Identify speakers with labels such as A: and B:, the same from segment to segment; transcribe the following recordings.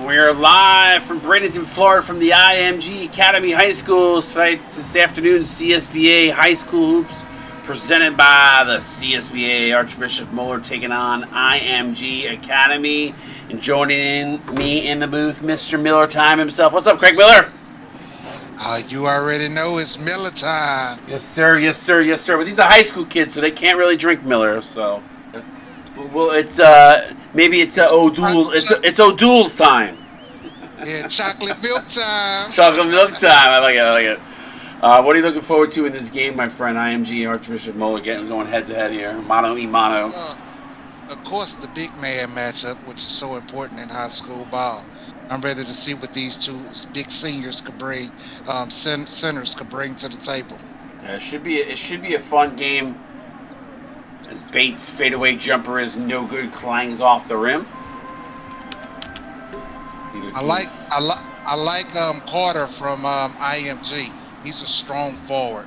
A: And we're live from Bradenton, Florida, from the IMG Academy High Schools tonight. This afternoon, CSBA High School Hoops, presented by the CSBA Archbishop Moeller, taking on IMG Academy. And joining me in the booth, Mr. Miller Time himself. What's up, Craig Miller?
B: You already know it's Miller time.
A: Yes, sir. Yes, sir. Yes, sir. But these are high school kids, so they can't really drink Miller. So, well, it's maybe it's O'Doul's. It's O'Doul's time.
B: Yeah, chocolate milk time.
A: Chocolate milk time. I like it. I like it. What are you looking forward to in this game, my friend? IMG Archbishop Moeller going head to head here, mano y mano.
B: Of course, the big man matchup, which is so important in high school ball. I'm ready to see what these two big seniors could bring, centers could bring to the table.
A: It should be a fun game. As Bates' fadeaway jumper is no good, clangs off the rim.
B: I like Carter from IMG. He's a strong forward.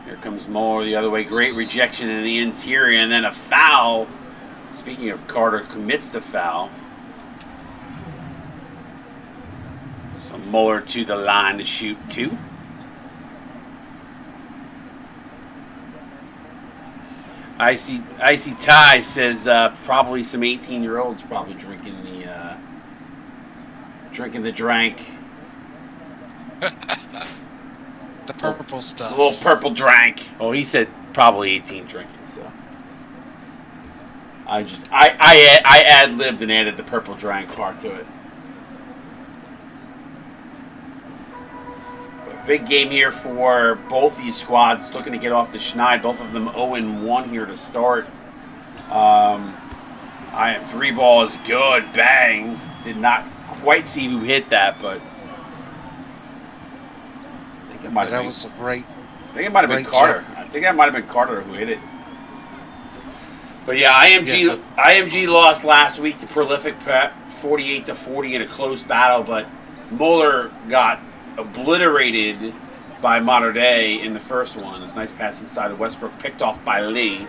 A: Here comes Moeller the other way. Great rejection in the interior, and then a foul. Speaking of Carter, commits the foul. So Moeller to the line to shoot two. Icy Ty says probably some 18-year-olds probably drinking the drank.
B: The purple stuff.
A: A little purple drank. Oh, he said probably 18 drinking. So I ad-libbed and added the purple drank part to it. But big game here for both these squads, looking to get off the schneid. Both of them 0-1 here to start. I am 3 ball is good. Bang. Did not quite see who hit that, but
B: that was a great.
A: I think it might have been Carter. I think that might have been Carter who hit it. But yeah, IMG lost last week to Prolific Prep, 48-40 in a close battle. But Moeller got obliterated by Mater Dei in the first one. It's a nice pass inside of Westbrook, picked off by Lee.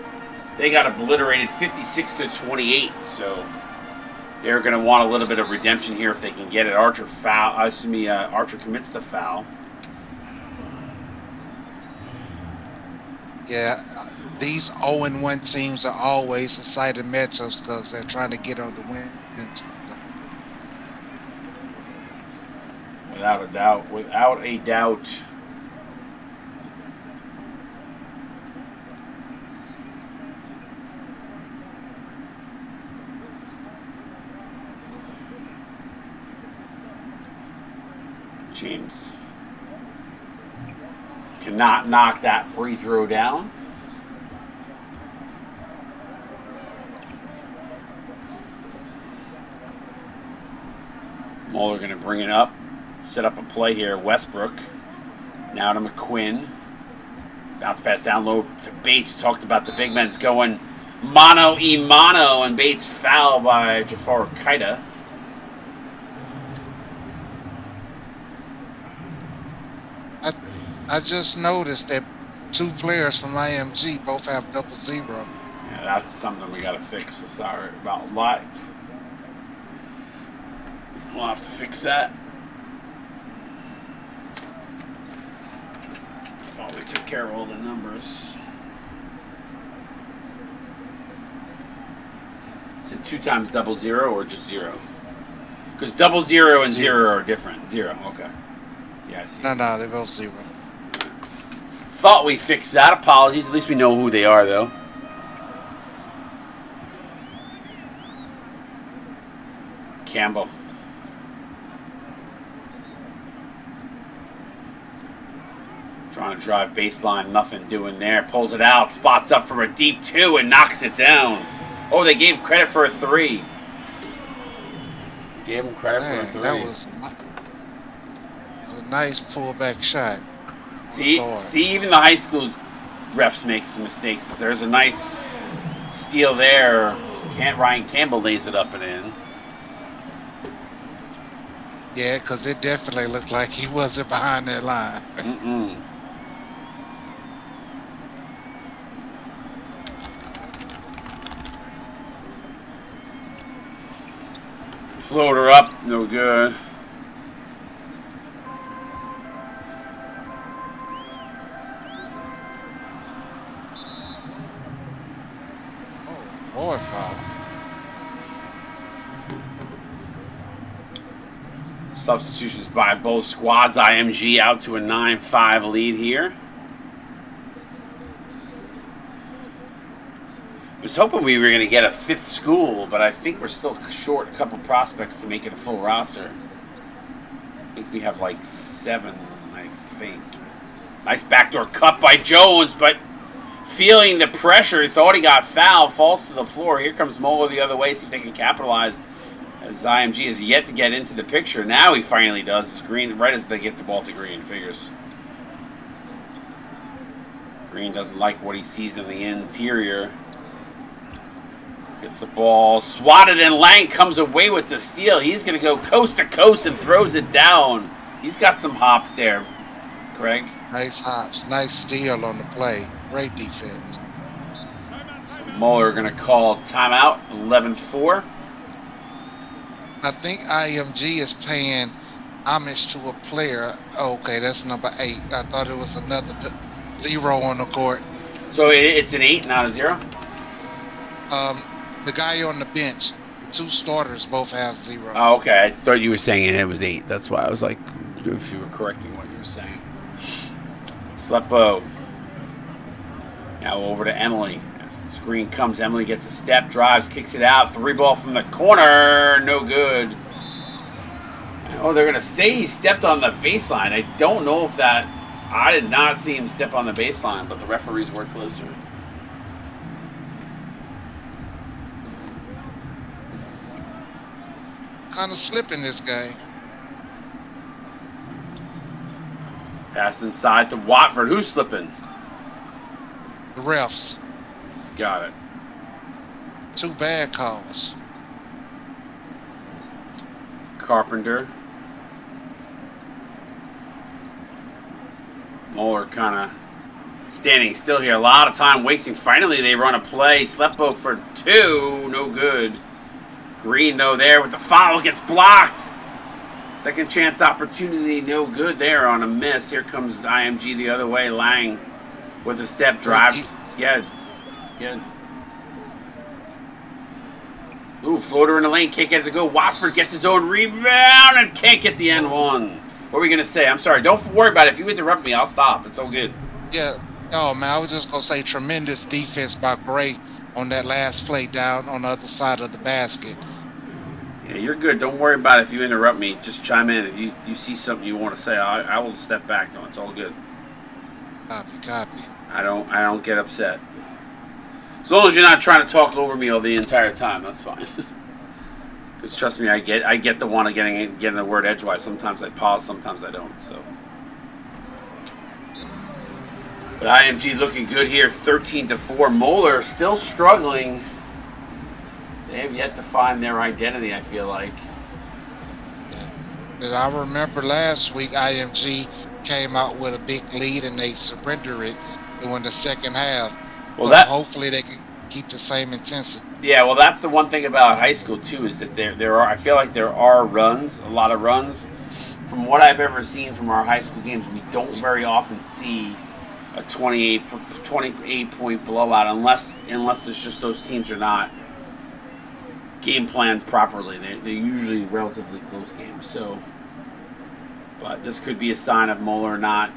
A: They got obliterated 56-28. So they're going to want a little bit of redemption here if they can get it. Archer commits the foul.
B: Yeah, these 0-1 teams are always exciting matchups because they're trying to get on the win.
A: Without a doubt. James cannot knock that free throw down. Moeller going to bring it up, set up a play here. Westbrook now to McQuinn. Bounce pass down low to Bates. Talked about the big men's going mano y mano, and Bates fouled by Jafar Kaida.
B: I just noticed that 2 players from IMG both have 0-0.
A: Yeah, that's something we got to fix. So sorry about a lot. We'll have to fix that. Thought we took care of all the numbers. Is it 2 times 0-0 or just 0? Because 0-0 and 0 are different. 0, okay. Yeah, I see.
B: No, they're both 0.
A: Thought we fixed that. Apologies. At least we know who they are, though. Campbell. Trying to drive baseline. Nothing doing there. Pulls it out. Spots up for a deep 2 and knocks it down. Oh, they gave credit for a 3. Gave him credit for a 3.
B: That was a nice pullback shot.
A: See, even the high school refs make some mistakes. There's a nice steal there. Ryan Campbell lays it up and in.
B: Yeah, because it definitely looked like he wasn't behind that line.
A: Floater up, no good.
B: Oh, boy, foul.
A: Substitutions by both squads. IMG out to a 9-5 lead here. I was hoping we were going to get a 5th school, but I think we're still short a couple prospects to make it a full roster. I think we have like 7, I think. Nice backdoor cut by Jones, but feeling the pressure, thought he got fouled, falls to the floor. Here comes Moeller the other way, see if they can capitalize. As IMG is yet to get into the picture. Now he finally does. It's Green, right as they get the ball to Green, figures. Green doesn't like what he sees in the interior. Gets the ball swatted, and Lang comes away with the steal. He's going to go coast to coast and throws it down. He's got some hops there, Craig.
B: Nice hops. Nice steal on the play. Great defense.
A: So Moeller going to call timeout, 11-4.
B: I think IMG is paying homage to a player. Oh, okay, that's number 8. I thought it was another 0 on the court.
A: So it's an 8, not a 0?
B: The guy on the bench, the 2 starters both have 0.
A: Oh, okay. I thought you were saying it was 8. That's why I was like, if you were correcting what you were saying. Sleppo. Now over to Emily. Screen comes. Emily gets a step, drives, kicks it out. 3 ball from the corner. No good. Oh, they're going to say he stepped on the baseline. I don't know if that... I did not see him step on the baseline, but the referees were closer.
B: Kind of slipping this game.
A: Pass inside to Watford. Who's slipping?
B: The refs.
A: Got it.
B: 2 bad calls.
A: Carpenter. Moeller kind of standing still here. A lot of time wasting. Finally, they run a play. Sleppo for 2. No good. Green, though, there with the foul. Gets blocked. Second chance opportunity. No good there on a miss. Here comes IMG the other way. Lang with a step. Drives. Yeah. Ooh, floater in the lane. Can't get it to go. Watford gets his own rebound and can't get the end one. What were we going to say? I'm sorry. Don't worry about it. If you interrupt me, I'll stop. It's all good.
B: Yeah. Oh, man, I was just going to say tremendous defense by Gray on that last play down on the other side of the basket.
A: Yeah, you're good. Don't worry about it if you interrupt me. Just chime in. If you see something you want to say, I will step back, though. It's all good.
B: Copy.
A: I don't get upset. As long as you're not trying to talk over me all the entire time, that's fine. Because trust me, I get the one of getting the word edgewise. Sometimes I pause, sometimes I don't. So, but IMG looking good here, 13-4. Moeller still struggling. They have yet to find their identity, I feel like.
B: And I remember last week IMG came out with a big lead and they surrendered it in the second half.
A: Well,
B: hopefully they can keep the same intensity.
A: Yeah, well, that's the one thing about high school too, is that there are. I feel like there are runs, a lot of runs. From what I've ever seen from our high school games, we don't very often see a 28 point blowout unless it's just those teams are not game planned properly. They're usually relatively close games. So, but this could be a sign of Moeller not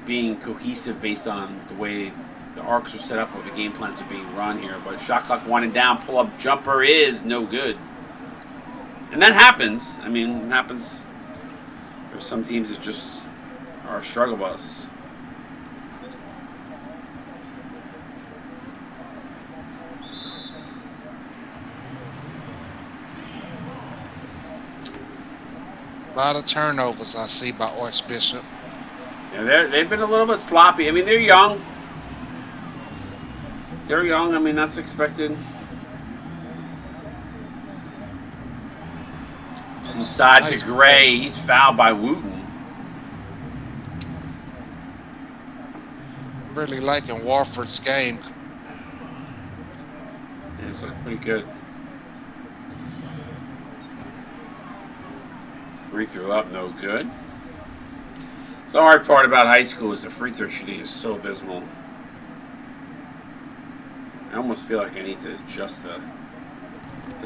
A: being cohesive based on the way the arcs are set up or the game plans are being run here. But shot clock winding down, pull-up jumper is no good. And that happens. I mean, it happens. There's some teams that just are struggle bus.
B: A lot of turnovers I see by Archbishop.
A: Yeah, they've been a little bit sloppy. I mean, they're young. I mean, that's expected. Inside to Gray. He's fouled by Wooten.
B: Really liking Warford's game.
A: Yeah, it's looking pretty good. Free throw up, no good. The hard part about high school is the free throw shooting is so abysmal. I almost feel like I need to adjust the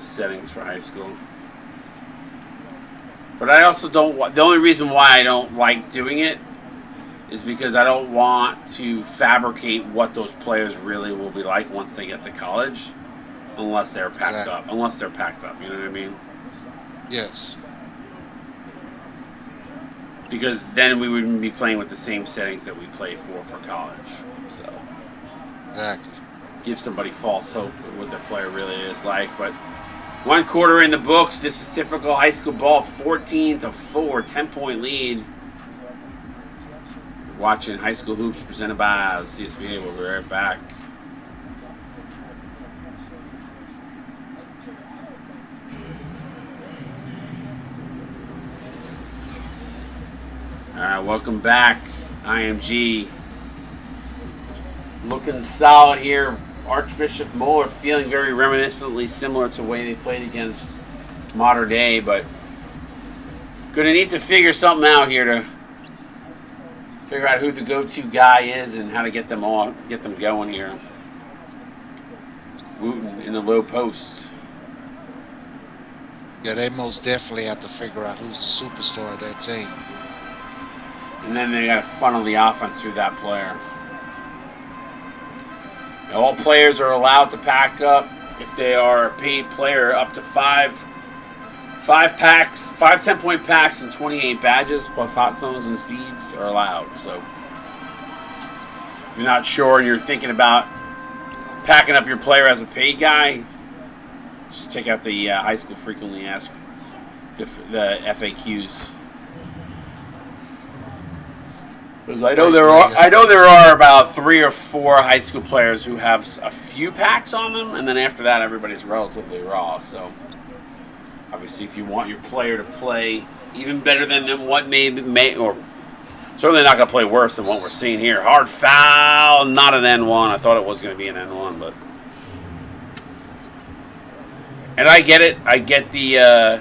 A: settings for high school. But I also don't. The only reason why I don't like doing it is because I don't want to fabricate what those players really will be like once they get to college, unless they're packed up. Unless they're packed up, you know what I mean?
B: Yes.
A: Because then we wouldn't be playing with the same settings that we play for college. So.
B: Exactly.
A: Give somebody false hope of what their player really is like. But 1 quarter in the books. This is typical high school ball. 14-4, 10-point lead. Watching High School Hoops presented by the CSBA. We'll be right back. All right, welcome back. IMG looking solid here. Archbishop Moeller feeling very reminiscently similar to the way they played against Modern Day, but gonna need to figure something out here to figure out who the go-to guy is and how to get them going here. Wooten in the low post.
B: Yeah, they most definitely have to figure out who's the superstar of that team.
A: And then they got to funnel the offense through that player. All players are allowed to pack up if they are a paid player up to five 10-point packs and 28 badges plus hot zones and speeds are allowed. So if you're not sure and you're thinking about packing up your player as a paid guy, just check out the high school frequently asked, the FAQs. I know there are about 3 or 4 high school players who have a few packs on them, and then after that, everybody's relatively raw. So, obviously, if you want your player to play even better than what or certainly not going to play worse than what we're seeing here. Hard foul, not an N1. I thought it was going to be an N1, but and I get it. I get the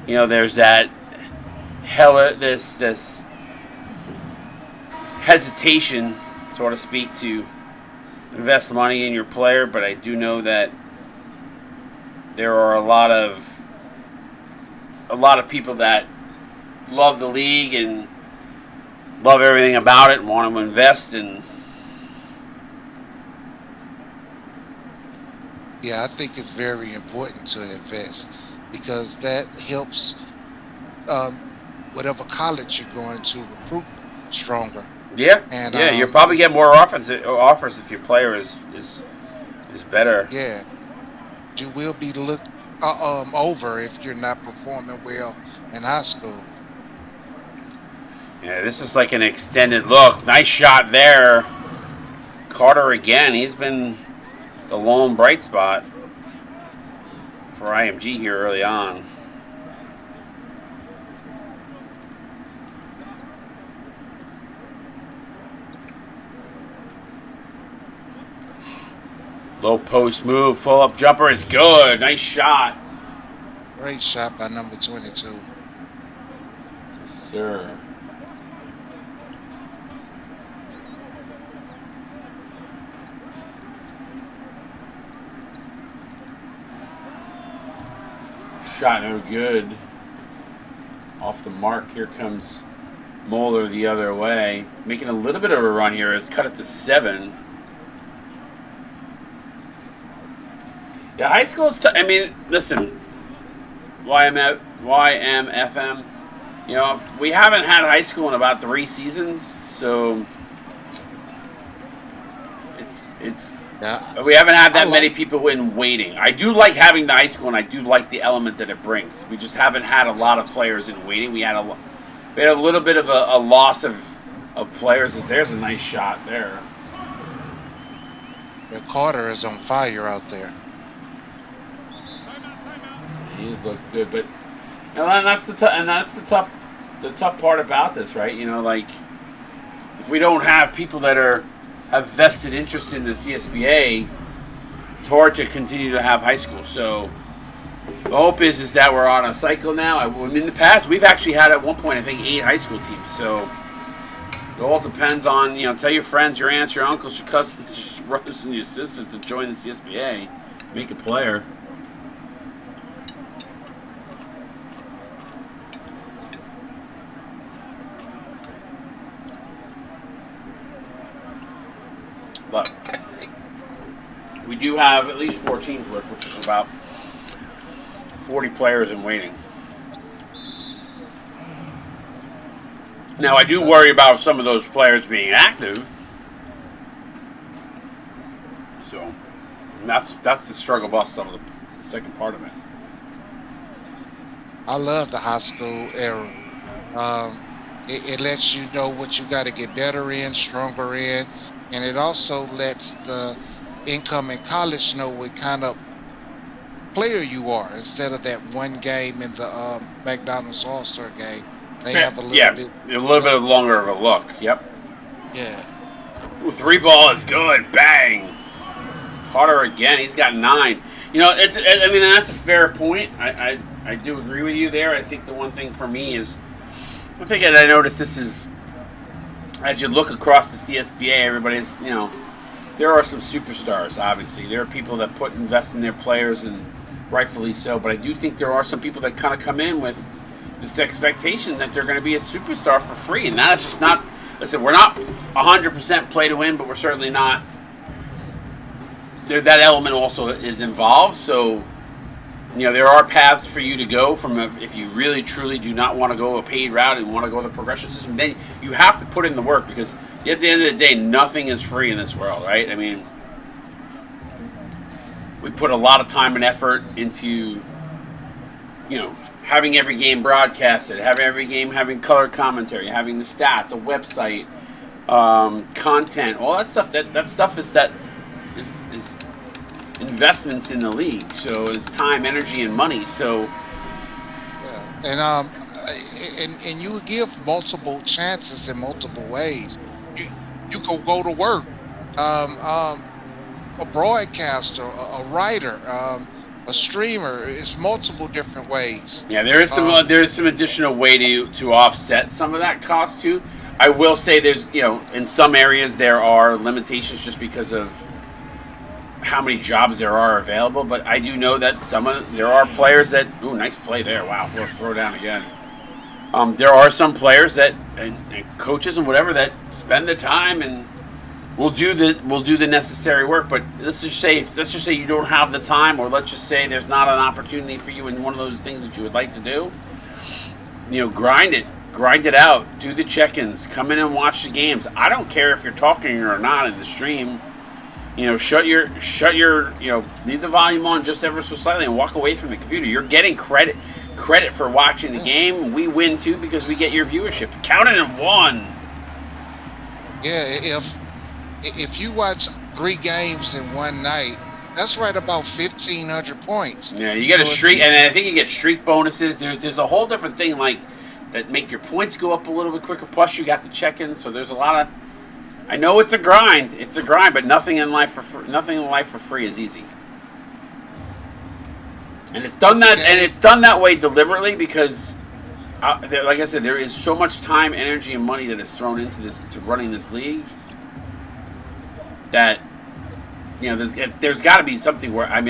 A: there's that this hesitation, so to speak, to invest money in your player, but I do know that there are a lot of people that love the league and love everything about it and want to invest in.
B: Yeah, I think it's very important to invest because that helps whatever college you're going to recruit stronger.
A: Yeah,
B: and
A: you'll probably get more offers if your player is better.
B: Yeah, you will be looked over if you're not performing well in high school.
A: Yeah, this is like an extended look. Nice shot there. Carter again. He's been the lone bright spot for IMG here early on. Low post move, full up jumper is good. Nice shot.
B: Great shot by number 22.
A: Yes, sir. Shot no good. Off the mark. Here comes Moeller the other way. Making a little bit of a run here. Has cut it to 7. Yeah, high school's I mean, listen, YMFM, we haven't had high school in about 3 seasons, so we haven't had that many people in waiting. I do like having the high school, and I do like the element that it brings. We just haven't had a lot of players in waiting. We had a little bit of a loss of players. There's a nice shot there.
B: The Carter is on fire out there.
A: He's looked good, but that's the tough part about this, right? If we don't have people that have vested interest in the CSBA, it's hard to continue to have high school. So The hope is that we're on a cycle now. In the past, we've actually had at one point, I think, 8 high school teams. So it all depends on, tell your friends, your aunts, your uncles, your cousins, your brothers, and your sisters to join the CSBA. Make a player. But we do have at least 4 teams worth, which is about 40 players in waiting. Now, I do worry about some of those players being active. So, that's the struggle bus of the second part of it.
B: I love the high school era. It lets you know what you got to get better in, stronger in, and it also lets the incoming college know what kind of player you are instead of that one game in the McDonald's All-Star game. They have a little bit
A: longer of a look. Yep.
B: Yeah.
A: Ooh, 3 ball is good. Bang. Carter again. He's got 9. That's a fair point. I do agree with you there. I think the one thing for me is, I think that I noticed this is, as you look across the CSBA, everybody's, there are some superstars, obviously. There are people that invest in their players, and rightfully so. But I do think there are some people that kind of come in with this expectation that they're going to be a superstar for free. And that is just not, listen, we're not 100% play to win, but we're certainly not. That element also is involved. So, there are paths for you to go from if you really, truly do not want to go a paid route and want to go the progression system, then you have to put in the work, because at the end of the day, nothing is free in this world, right? I mean, we put a lot of time and effort into, having every game broadcasted, having color commentary, having the stats, a website, content, all that stuff. That stuff is investments in the league. So it's time, energy, and money. So
B: yeah. And you give multiple chances in multiple ways. You can go to work. A broadcaster, a writer, a streamer. It's multiple different ways.
A: Yeah, there is some additional way to offset some of that cost too. I will say there's in some areas there are limitations just because of how many jobs there are available. But I do know that there are players that nice play there. Wow, we'll throw down again. There are some players that and coaches and whatever that spend the time and will do the necessary work. But let's just say you don't have the time, or let's just say there's not an opportunity for you in one of those things that you would like to do. Grind it out, do the check-ins, come in and watch the games. I don't care if you're talking or not in the stream. Shut your leave the volume on just ever so slightly and walk away from the computer. You're getting credit for watching the game. We win too because we get your viewership. Count it in 1.
B: Yeah, if you watch 3 games in one night, that's right about 1,500 points.
A: Yeah, you get a streak, and I think you get streak bonuses. There's a whole different thing that make your points go up a little bit quicker. Plus, you got the check-ins, so there's a lot of. I know it's a grind. It's a grind, but nothing in life for free is easy. And it's done that way deliberately because, like I said, there is so much time, energy, and money that is thrown into running this league. That there's got to be something where I'm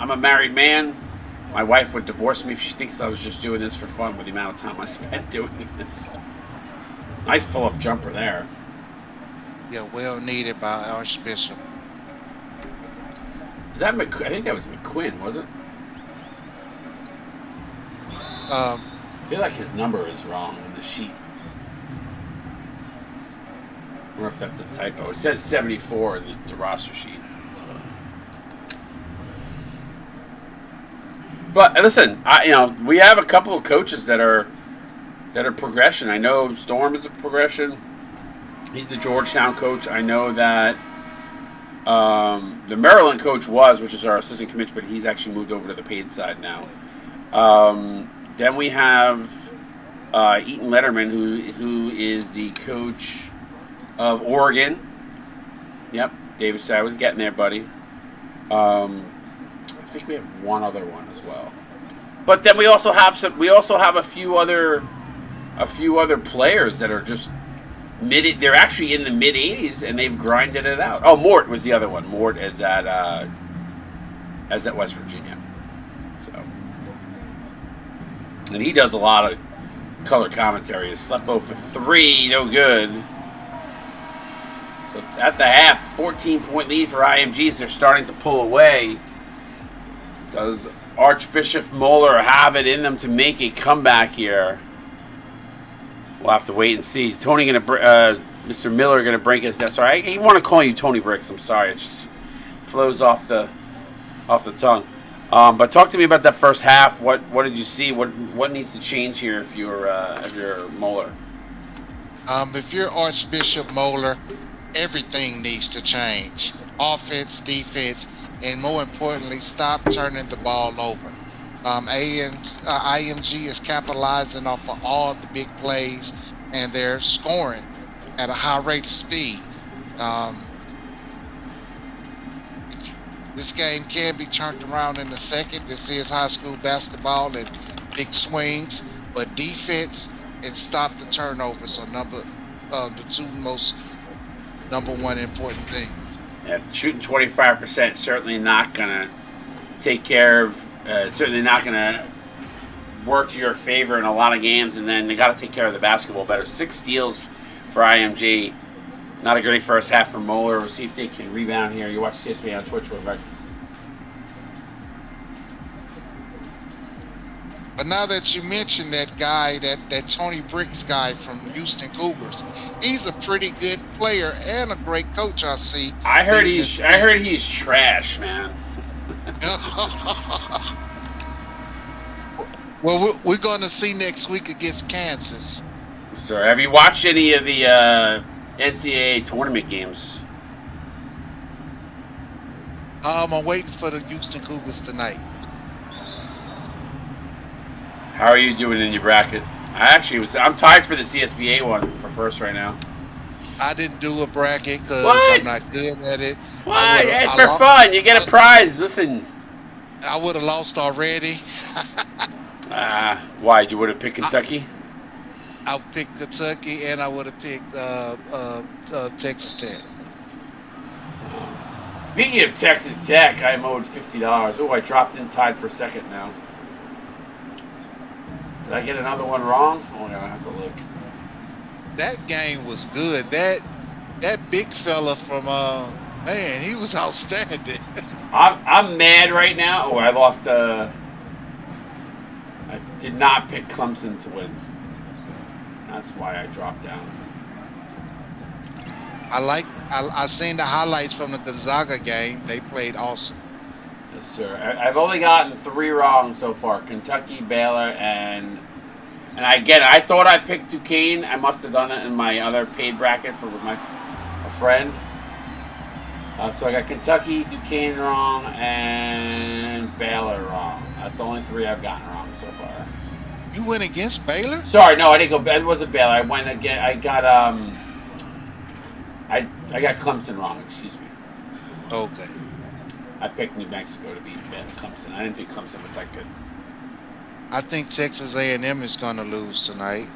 A: a married man. My wife would divorce me if she thinks I was just doing this for fun with the amount of time I spent doing this. Nice pull-up jumper there.
B: Yeah, well needed by Archbishop.
A: Is that I think that was McQuinn, was it? I feel like his number is wrong on the sheet. I wonder if that's a typo. It says 74 in the roster sheet. So. But listen, we have a couple of coaches that are progression. I know Storm is a progression. He's the Georgetown coach. I know that the Maryland coach which is our assistant commit, but he's actually moved over to the paid side now. Then we have Eaton Letterman, who is the coach of Oregon. Yep, Davis, I was getting there, buddy. I think we have one other one as well. But then we also have a few other players that are just mid. They're actually in the mid 80s and they've grinded it out. Oh, Mort was the other one. Mort is at West Virginia. So, and he does a lot of color commentary. Is Slepo for 3, no good. So at the half, 14-point lead for IMGs. They're starting to pull away. Does Archbishop Moeller have it in them to make a comeback here? We'll have to wait and see. Mr. Miller gonna break us down. Sorry, I want to call you Tony Bricks. I'm sorry, it just flows off the tongue. But talk to me about that first half. What did you see? What needs to change here if you're Moeller?
B: If you're Archbishop Moeller, everything needs to change. Offense, defense, and more importantly, stop turning the ball over. IMG is capitalizing off of all the big plays, and they're scoring at a high rate of speed. This game can be turned around in a second. This is high school basketball and big swings, but defense and stop the turnovers are the two most number one important things.
A: Yeah, shooting 25% certainly not gonna take care of. Certainly not gonna work to your favor in a lot of games, and then they got to take care of the basketball better. 6 steals for IMG. Not a great first half for Moeller. We'll see if they can rebound here. You watch Csba on Twitch real quick.
B: But now that you mentioned that guy, that Tony Bricks guy from Houston Cougars, he's a pretty good player and a great coach. I see.
A: I heard he's trash, man.
B: Well, we're going to see next week against Kansas.
A: Sir, have you watched any of the NCAA tournament games?
B: I'm waiting for the Houston Cougars tonight.
A: How are you doing in your bracket? I'm tied for the CSBA one for first right now.
B: I didn't do a bracket because I'm not good at it.
A: What? It's for fun. You get a prize. Listen.
B: I would have lost already.
A: Why? You would have picked Kentucky?
B: I picked Kentucky, and I would have picked Texas Tech.
A: Speaking of Texas Tech, I'm owed $50. Oh, I dropped in tied for second now. Did I get another one wrong? Oh, I'm gonna have to look.
B: That game was good. That big fella from man, he was outstanding.
A: I'm mad right now. Oh, I lost. I did not pick Clemson to win. That's why I dropped down.
B: I seen the highlights from the Gonzaga game. They played awesome.
A: Yes, sir. I've only gotten 3 wrong so far: Kentucky, Baylor, and I get it. I thought I picked Duquesne. I must have done it in my other paid bracket for a friend. So I got Kentucky, Duquesne wrong, and Baylor wrong. That's the only 3 I've gotten wrong so far.
B: You went against Baylor?
A: Sorry, no, I didn't go. It wasn't Baylor. I went again. I got I got Clemson wrong. Excuse me.
B: Okay.
A: I picked New Mexico to beat Clemson. I didn't think Clemson was that good.
B: I think Texas A&M is going to lose tonight.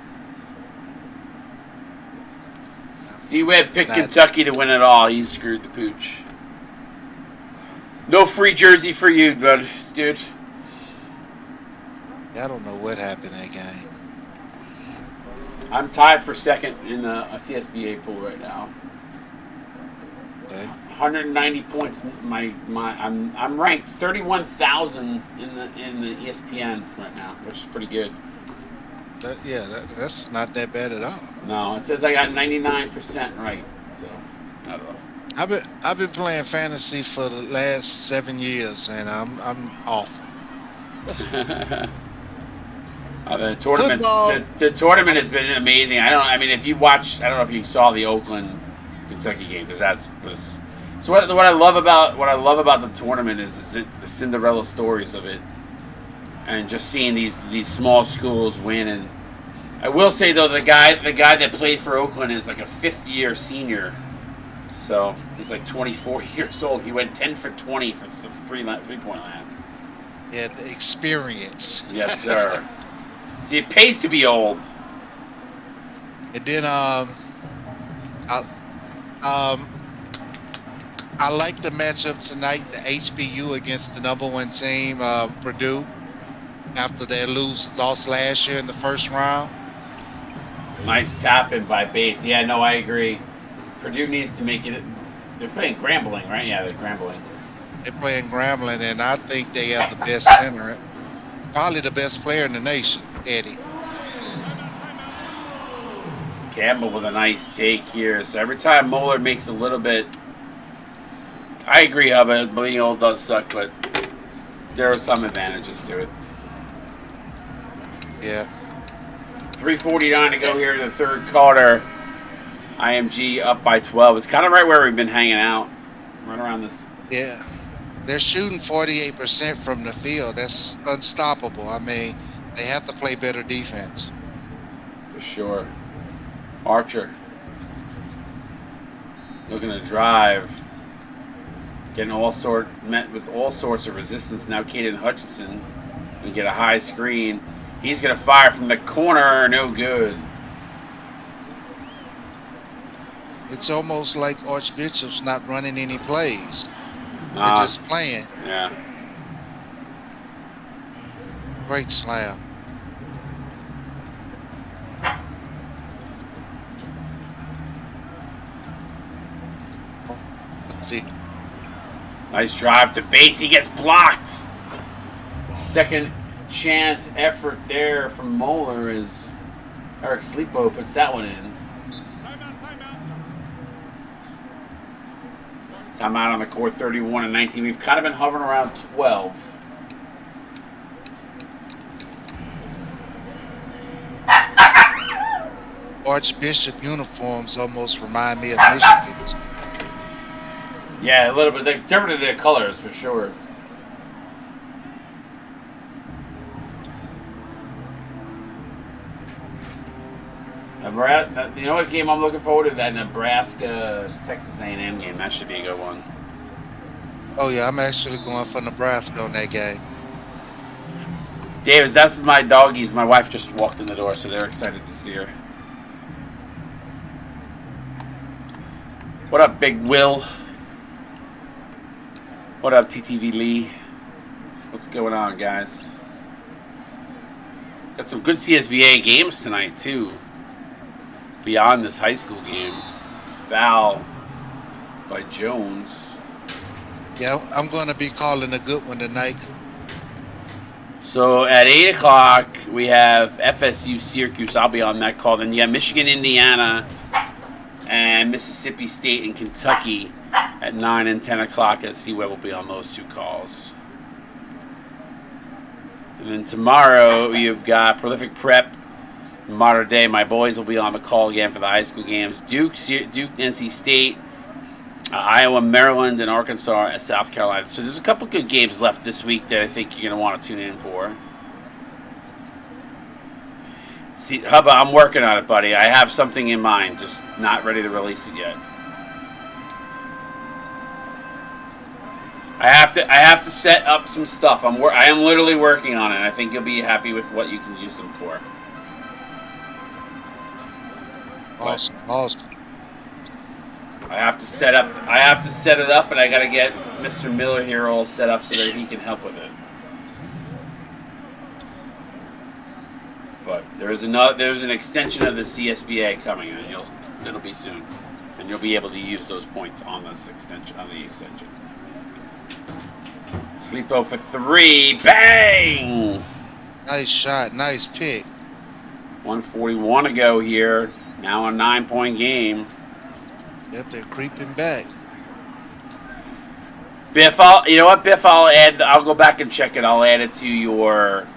A: C-Web picked Kentucky to win it all. He screwed the pooch. No free jersey for you, dude.
B: I don't know what happened that game.
A: I'm tied for second in the CSBA pool right now.
B: Okay.
A: 190 points. I'm ranked 31,000 in the ESPN right now, which is pretty good.
B: That's not that bad at all.
A: No, it says I got 99% right. So I don't know.
B: I've been playing fantasy for the last 7 years, and I'm awful.
A: The tournament has been amazing. I mean, if you watch, I don't know if you saw the Oakland Kentucky game, because so what I love about the tournament is the Cinderella stories of it, and just seeing these small schools win. And I will say though, the guy that played for Oakland is like a 5th-year senior, so he's like 24 years old. He went 10 for 20 for 3-point land.
B: Yeah, the experience.
A: Yes, sir. See, it pays to be old.
B: And then I um I like the matchup tonight, the HBU against the #1 team, Purdue, after they lost last year in the first round.
A: Nice tap in by Bates. Yeah, no, I agree. Purdue needs to make it. They're playing Grambling, right? Yeah, they're Grambling.
B: They're playing Grambling, and I think they have the best center, probably the best player in the nation, Eddie.
A: Campbell with a nice take here. So every time Moeller makes a little bit, I agree, Hubba. Being old does suck, but there are some advantages to it.
B: Yeah.
A: 3:49 to go here in the third quarter. IMG up by 12. It's kind of right where we've been hanging out, right around this.
B: Yeah. They're shooting 48% from the field. That's unstoppable. I mean, they have to play better defense.
A: For sure. Archer looking to drive. Getting met with all sorts of resistance. Now Caden Hutchinson. We get a high screen. He's going to fire from the corner. No good.
B: It's almost like Archbishop's not running any plays. They're just playing.
A: Yeah.
B: Great slam.
A: Nice drive to Bates. He gets blocked. Second chance effort there from Moeller as Eric Sleepo puts that one in. Timeout on the court, 31-19. We've kind of been hovering around 12.
B: Archbishop uniforms almost remind me of Michigan's.
A: Yeah, a little bit. They're different in their colors, for sure. You know what game I'm looking forward to? That Nebraska-Texas A&M game. That should be a good one.
B: Oh, yeah, I'm actually going for Nebraska on that game.
A: Davis, that's my doggies. My wife just walked in the door, so they're excited to see her. What up, Big Will? What up, TTV Lee? What's going on, guys? Got some good CSBA games tonight, too. Beyond this high school game. Foul by Jones.
B: Yeah, I'm going to be calling a good one tonight.
A: So at 8 o'clock, we have FSU Syracuse. I'll be on that call. Then you have Michigan, Indiana, and Mississippi State and Kentucky at 9 and 10 o'clock. At C-Web will be on those two calls. And then tomorrow, you've got Prolific Prep, Modern Day. My boys will be on the call again for the high school games. Duke, NC State, Iowa, Maryland, and Arkansas, and South Carolina. So there's a couple good games left this week that I think you're going to want to tune in for. See, Hubba, I'm working on it, buddy. I have something in mind, just not ready to release it yet. I have to set up some stuff. I am literally working on it. I think you'll be happy with what you can use them for.
B: Awesome.
A: I have to set it up, and I got to get Mr. Miller here all set up so that he can help with it. But there's an extension of the CSBA coming, and it'll be soon, and you'll be able to use those points on the extension. Sleepo for 3, bang!
B: Nice shot, nice pick.
A: 1:41 to go here. Now a 9-point game.
B: Yep, they're creeping back.
A: Biff, Biff, I'll go back and check it. I'll add it to your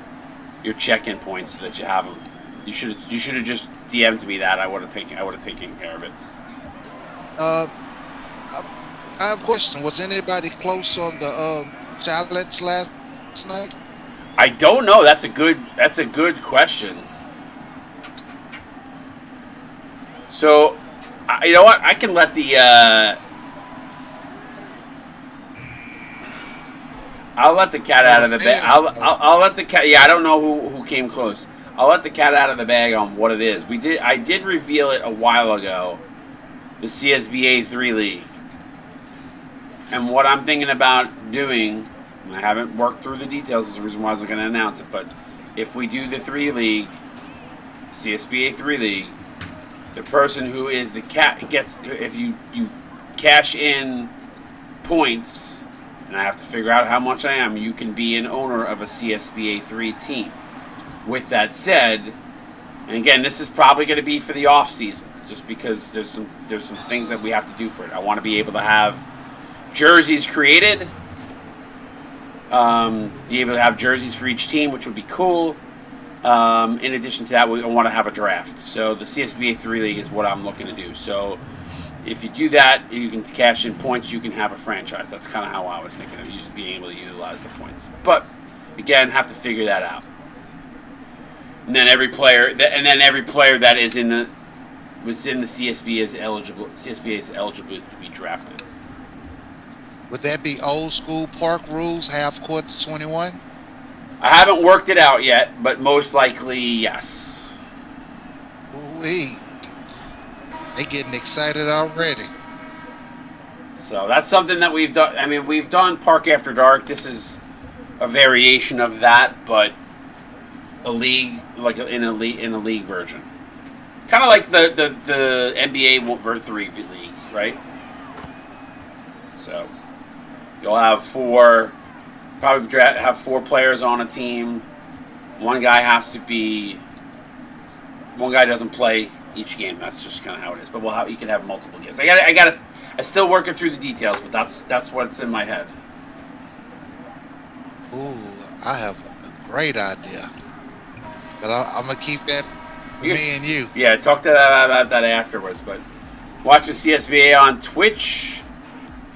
A: check-in points so that you have them. You should have just DM'd me that. I would have taken care of it.
B: I have a question. Was anybody close on the challenge last night?
A: I don't know. That's a good question. So, you know what? I can let the I'll let the cat
B: Now
A: out
B: the
A: of the bag.
B: fans,
A: I'll let the cat. Yeah, I don't know who came close. I'll let the cat out of the bag on what it is. I did reveal it a while ago. The CSBA 3 League. And what I'm thinking about doing, and I haven't worked through the details, is the reason why I was going to announce it, but if we do the 3 League, CSBA 3 League, the person who is the cat gets, if you cash in points, and I have to figure out how much I am, you can be an owner of a CSBA 3 team. With that said, and again, this is probably going to be for the off season, just because there's some things that we have to do for it. I want to be able to have jerseys created, be able to have jerseys for each team, which would be cool. In addition to that, we want to have a draft. So the CSBA 3 League is what I'm looking to do. So if you do that, you can cash in points, you can have a franchise. That's kind of how I was thinking of being able to utilize the points. But again, have to figure that out. And then every player that is within the CSBA is eligible. CSBA is eligible to be drafted.
B: would that be old school park rules, half court to 21?
A: I haven't worked it out yet, but most likely yes.
B: Ooh-wee. They getting excited already.
A: So that's something that we've done. I mean, we've done Park After Dark. This is a variation of that, but a league, like in a league version. Kind of like the NBA 3 leagues, right? So you'll have probably have 4 players on a team. One guy doesn't play each game. That's just kind of how it is. But you can have multiple games. I'm still working through the details, but that's what's in my head.
B: Ooh, I have a great idea. But I'm going to keep that for me and you.
A: Yeah, talk to about that afterwards. But watch the CSBA on Twitch.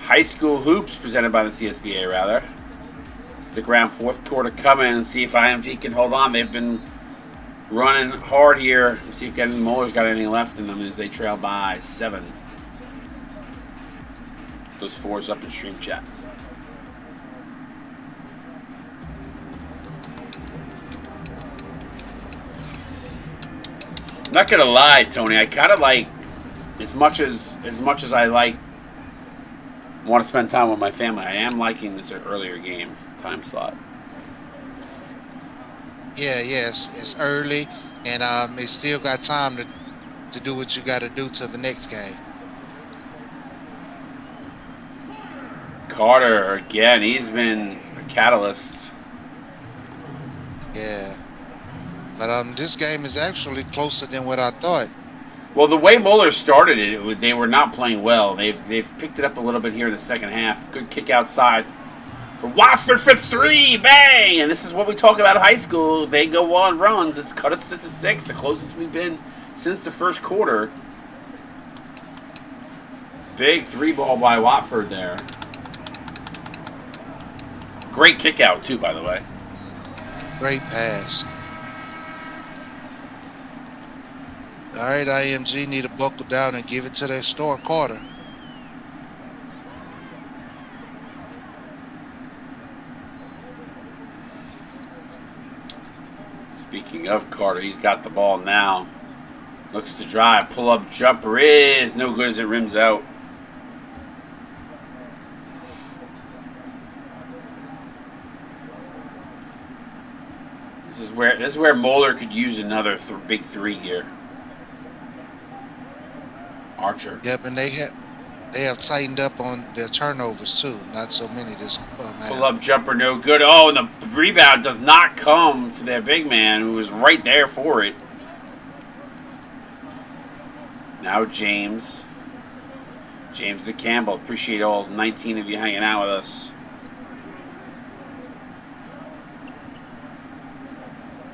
A: High School Hoops, presented by the CSBA, rather. Stick around, fourth quarter coming, and see if IMG can hold on. They've been running hard here. See if Moeller's got anything left in them as they trail by 7. Those 4s up in stream chat. I'm not gonna lie, Tony. I kind of like, as much as I want to spend time with my family, I am liking this earlier game time slot.
B: Yeah, it's early, and it still got time to do what you got to do to the next game.
A: Carter again. He's been a catalyst.
B: Yeah. But this game is actually closer than what I thought.
A: Well, the way Moeller started it, they were not playing well. They've picked it up a little bit here in the second half. Good kick outside for Watford for 3. Bang! And this is what we talk about in high school. They go on runs. It's cut us to 6, the closest we've been since the first quarter. Big 3 ball by Watford there. Great kick out, too, by the way.
B: Great pass. All right, IMG need to buckle down and give it to that star Carter.
A: Speaking of Carter, he's got the ball now. Looks to drive. Pull-up jumper is no good as it rims out. This is where Moeller could use another big 3 here. Archer.
B: Yep, and they have tightened up on their turnovers too. Not so many this
A: Pull-up jumper, no good. Oh, and the rebound does not come to their big man, who was right there for it. Now James the Campbell. Appreciate all 19 of you hanging out with us.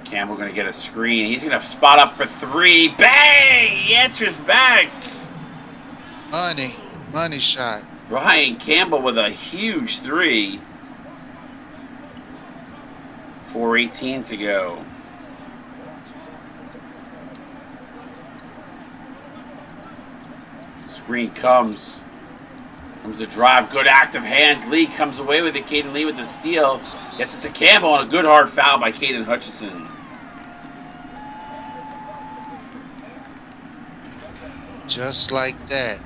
A: Campbell going to get a screen. He's going to spot up for 3. Bang! He answers back.
B: Money shot.
A: Ryan Campbell with a huge 3. 4:18 to go. Screen comes. Comes the drive, good active hands. Lee comes away with it. Caden Lee with the steal. Gets it to Campbell, and a good hard foul by Caden Hutchison.
B: Just like that.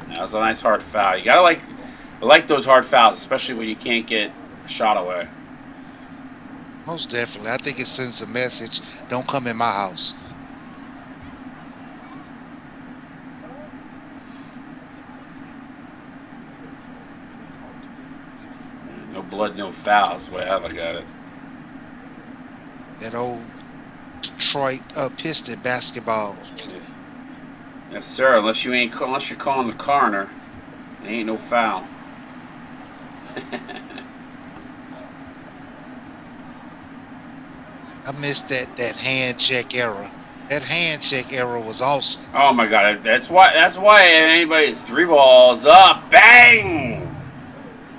A: That was a nice hard foul. You gotta like those hard fouls, especially when you can't get a shot away.
B: Most definitely. I think it sends a message. Don't come in my house.
A: No blood, no fouls, the way I look at it.
B: That old Detroit Piston basketball.
A: Yes, sir. Unless you're calling the coroner, there ain't no foul.
B: I missed that hand check era. That hand check era was awesome.
A: Oh my God! That's why anybody's 3 balls up, bang!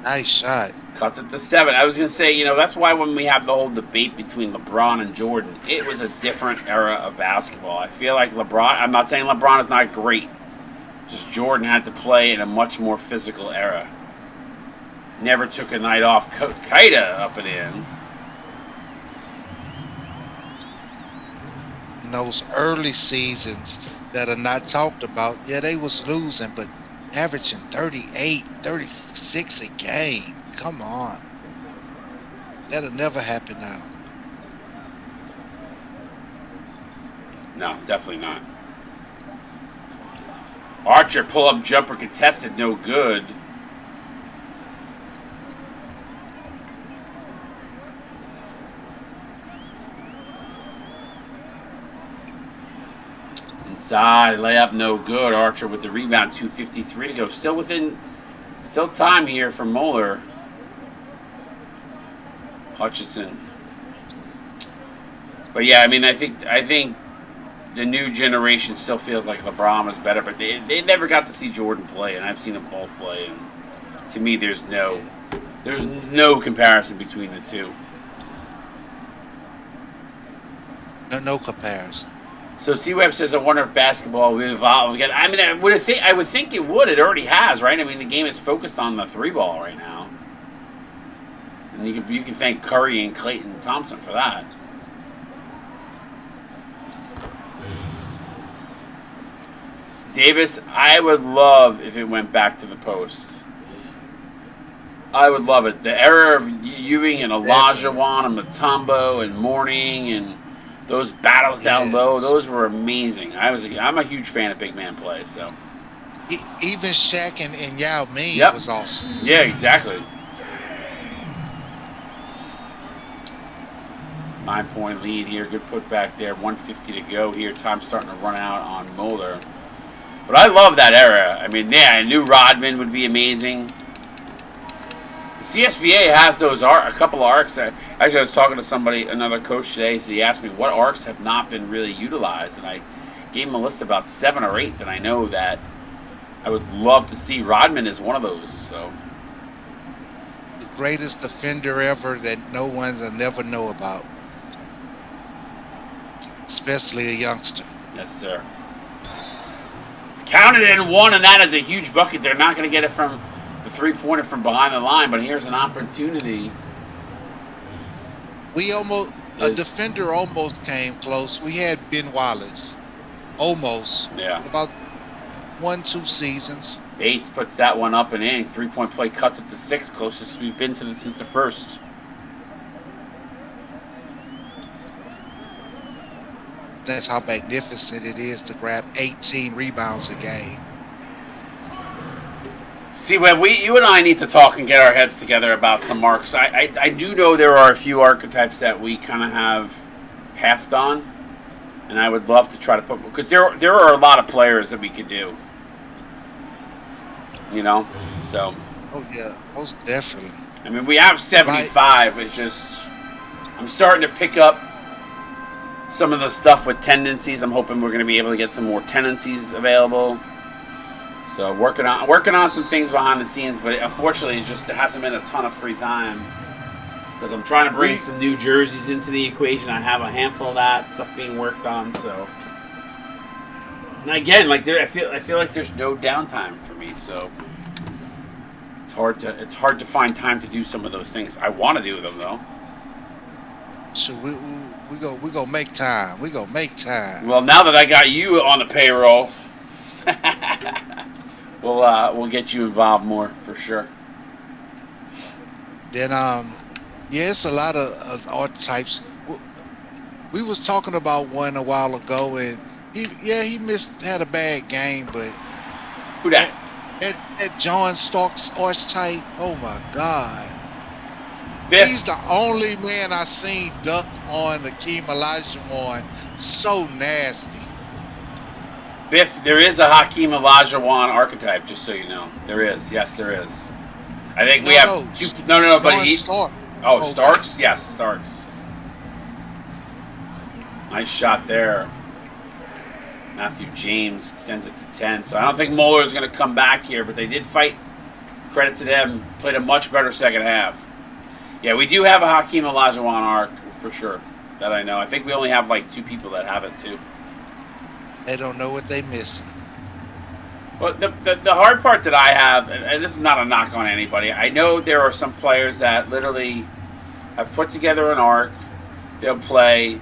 B: Nice shot.
A: Cuts it to 7. I was gonna say, that's why when we have the whole debate between LeBron and Jordan, it was a different era of basketball. I feel like LeBron. I'm not saying LeBron is not great. Just Jordan had to play in a much more physical era. Never took a night off. Kinda up and in.
B: In those early seasons that are not talked about, yeah, they was losing, but averaging 38, 36 a game. Come on. That'll never happen now.
A: No, definitely not. Archer pull-up jumper contested, no good. Inside, layup, no good. Archer with the rebound, 2:53 to go. Still time here for Moeller. Hutchison. But yeah, I mean, I think the new generation still feels like LeBron was better, but they never got to see Jordan play, and I've seen them both play, and to me, there's no comparison between the two.
B: No comparison.
A: So C-Web says, I wonder if basketball will evolve again. I mean, I would think it would. It already has, right? I mean, the game is focused on the 3-ball right now. And you can thank Curry and Clayton Thompson for that. Davis, I would love if it went back to the post. I would love it. The era of Ewing and Olajuwon and Mutombo and Mourning and those battles down low, those were amazing. I'm a huge fan of big man play. So
B: even Shaq and Yao Ming was awesome.
A: Yeah, exactly. 9-point lead here. Good putback there. 1:50 to go here. Time starting to run out on Moeller. But I love that era. I mean, yeah, I knew Rodman would be amazing. CSBA has a couple of arcs. Actually, I was talking to another coach today, so he asked me what arcs have not been really utilized, and I gave him a list of about 7 or 8 that I know that I would love to see. Rodman is one of those. So
B: the greatest defender ever that no one will never know about, especially a youngster.
A: Yes, sir. Counted in 1, and that is a huge bucket. They're not going to get it from the 3-pointer from behind the line, but here's an opportunity.
B: A defender almost came close. We had Ben Wallace. Almost.
A: Yeah.
B: About 1-2 seasons.
A: Bates puts that one up and in. 3-point play cuts it to 6. Closest we've been to since the first.
B: That's how magnificent it is to grab 18 rebounds a game.
A: See, when you and I need to talk and get our heads together about some arcs. I do know there are a few archetypes that we kind of have halved on, and I would love to try to put, because there are a lot of players that we could do. So.
B: Oh yeah, most definitely.
A: I mean, we have 75. Right. It's just I'm starting to pick up some of the stuff with tendencies. I'm hoping we're going to be able to get some more tendencies available. So working on some things behind the scenes, but unfortunately, there hasn't been a ton of free time because I'm trying to bring some new jerseys into the equation. I have a handful of that stuff being worked on. So And again, like I feel like there's no downtime for me, so it's hard to find time to do some of those things. I want to do them though.
B: So we gonna make time. We gonna make time.
A: Well, now that I got you on the payroll, we'll get you involved more for sure.
B: Then yeah, it's a lot of archetypes. We was talking about one a while ago, and he had a bad game, but
A: Who that?
B: That John Starks archetype. Oh my God.
A: Biff.
B: He's the only man I seen duck on the Akeem Olajuwon. So nasty.
A: Biff, there is a Hakeem Olajuwon archetype, just so you know. There is. Yes, there is. I think we have two. No, but he.
B: Stark.
A: Oh, Starks? Yes, Starks. Nice shot there. Matthew James extends it to 10. So I don't think Moeller is going to come back here, but they did fight. Credit to them. Played a much better second half. Yeah, we do have a Hakeem Olajuwon arc for sure. That I know. I think we only have like 2 people that have it too.
B: They don't know what they missing.
A: But the hard part that I have, and this is not a knock on anybody, I know there are some players that literally have put together an arc. They'll play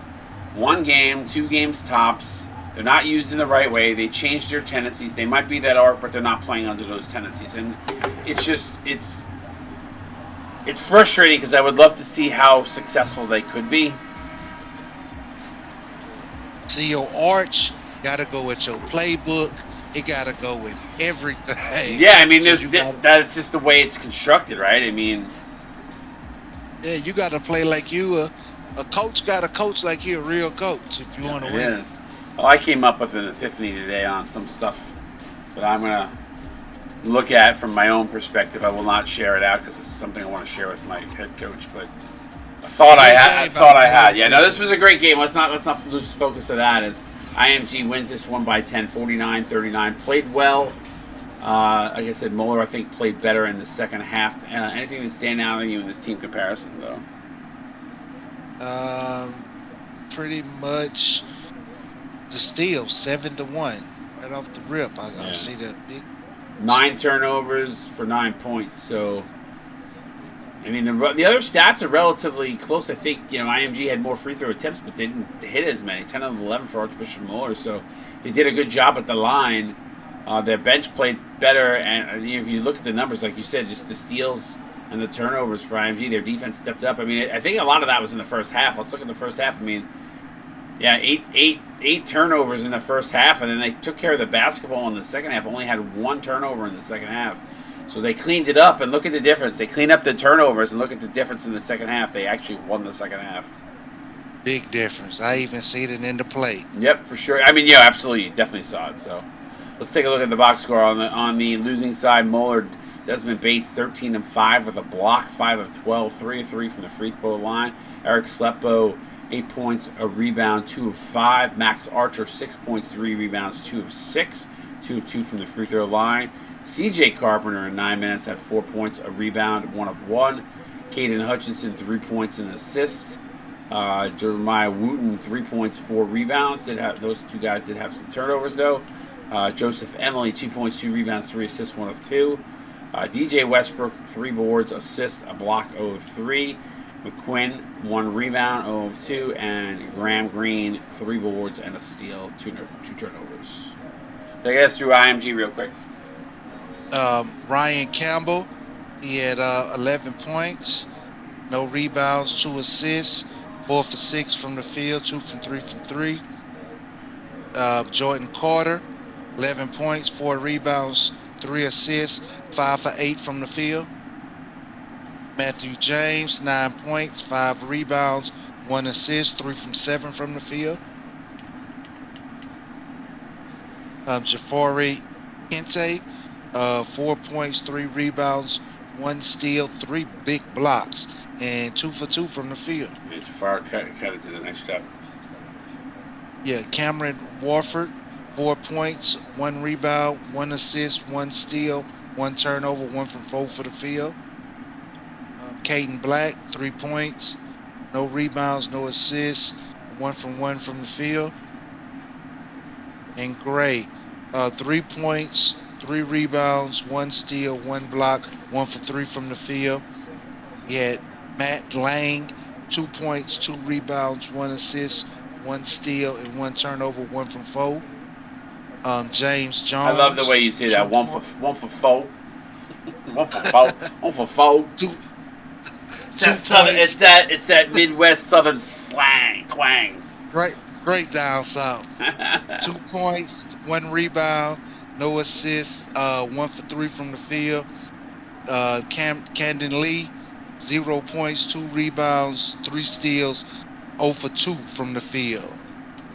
A: 1 game, 2 games tops. They're not used in the right way. They change their tendencies. They might be that arc, but they're not playing under those tendencies. And it's frustrating because I would love to see how successful they could be.
B: See, your arch got to go with your playbook. It got to go with everything.
A: Yeah, I mean, that's just the way it's constructed, right? I mean,
B: yeah, you got to play like you a coach. Got to coach like you're a real coach if you want to win.
A: Is. Well, I came up with an epiphany today on some stuff that I'm gonna look at from my own perspective. I will not share it out because this is something I want to share with my head coach. But I thought I had. Yeah, no, this was a great game. Let's not lose focus of that. As IMG wins this one by 10, 49-39. Played well. Like I said, Moeller, I think, played better in the second half. Anything that stand out on you in this team comparison, though?
B: Pretty much the steal, 7-1, right off the rip. I see that big.
A: 9 turnovers for 9 points. So, I mean, the other stats are relatively close. I think, IMG had more free throw attempts, but they didn't hit as many. 10 of 11 for Archbishop Moeller. So, they did a good job at the line. Their bench played better. And if you look at the numbers, like you said, just the steals and the turnovers for IMG, their defense stepped up. I mean, I think a lot of that was in the first half. Let's look at the first half. I mean, yeah, eight turnovers in the first half, and then they took care of the basketball in the second half. Only had 1 turnover in the second half. So they cleaned it up, and look at the difference. They cleaned up the turnovers, and look at the difference in the second half. They actually won the second half. Big
B: difference. I even see it in the play.
A: Yep, for sure. I mean, yeah, absolutely. Definitely saw it. So let's take a look at the box score. On the losing side, Moeller, Desmond Bates, 13 of 5 with a block, 5 of 12, 3 of 3 from the free throw line. Eric Sleppo, 8 points, a rebound, 2 of 5. Max Archer, 6 points, 3 rebounds, 2 of 6, 2 of 2 from the free throw line. CJ Carpenter in 9 minutes had 4 points, a rebound, 1 of 1. Caden Hutchinson, 3 points and assists. Jeremiah Wooten, 3 points, 4 rebounds. Those 2 guys did have some turnovers though. Joseph Emily, 2 points, 2 rebounds, 3 assists, 1 of 2. DJ Westbrook, 3 boards, assist, a block, 0 of 3. McQuinn, 1 rebound, 0 of 2, and Graham Green, 3 boards and a steal, 2 turnovers. Take us through IMG real quick.
B: Ryan Campbell, he had 11 points, no rebounds, 2 assists, 4 for 6 from the field, 2 from 3. Jordan Carter, 11 points, 4 rebounds, 3 assists, 5 for 8 from the field. Matthew James, 9 points, 5 rebounds, 1 assist, 3 from 7 from the field. Jafari Kente, 4 points, 3 rebounds, 1 steal, 3 big blocks, and 2 for 2 from the field.
A: Yeah, Jafari cut it to the next step.
B: Yeah, Cameron Warford, 4 points, 1 rebound, 1 assist, 1 steal, 1 turnover, 1 from 4 for the field. Caden Black, 3 points, no rebounds, no assists, 1 from the field. and Gray. 3 points, 3 rebounds, 1 steal, 1 block, 1 for 3 from the field. He had Matt Lang, 2 points, 2 rebounds, 1 assist, 1 steal, and 1 turnover, 1 from 4. James
A: I love the
B: Jones,
A: way you say
B: 2
A: that. One
B: points,
A: for four. One for four. One for four.
B: 2,
A: It's
B: 2
A: that southern.
B: points,
A: It's that Midwest Southern slang twang.
B: great down south. 2 points, 1 rebound, no assists, 1 for 3 from the field. Camden Lee, 0 points, 2 rebounds, 3 steals, 0 for 2 from the field.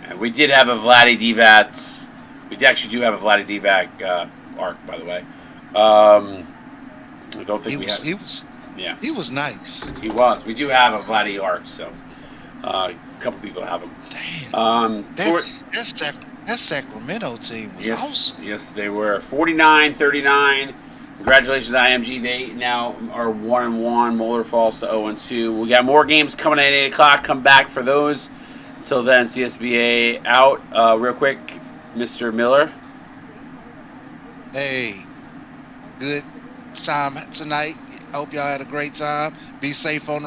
A: And we did have a Vladdy Divac. We actually do have a Vladdy Divac arc, by the way. I don't think Yeah,
B: He was nice.
A: he was. We do have a Vladdy arc, so a couple people have him.
B: Damn. That Sacramento team was awesome.
A: Yes, they were 49-39. Congratulations, IMG. They now are 1-1. Moeller falls to 0-2. We got more games coming at 8 o'clock. Come back for those. Until then, CSBA out. Real quick, Mr. Miller.
B: Hey, good time tonight. I hope y'all had a great time. Be safe on the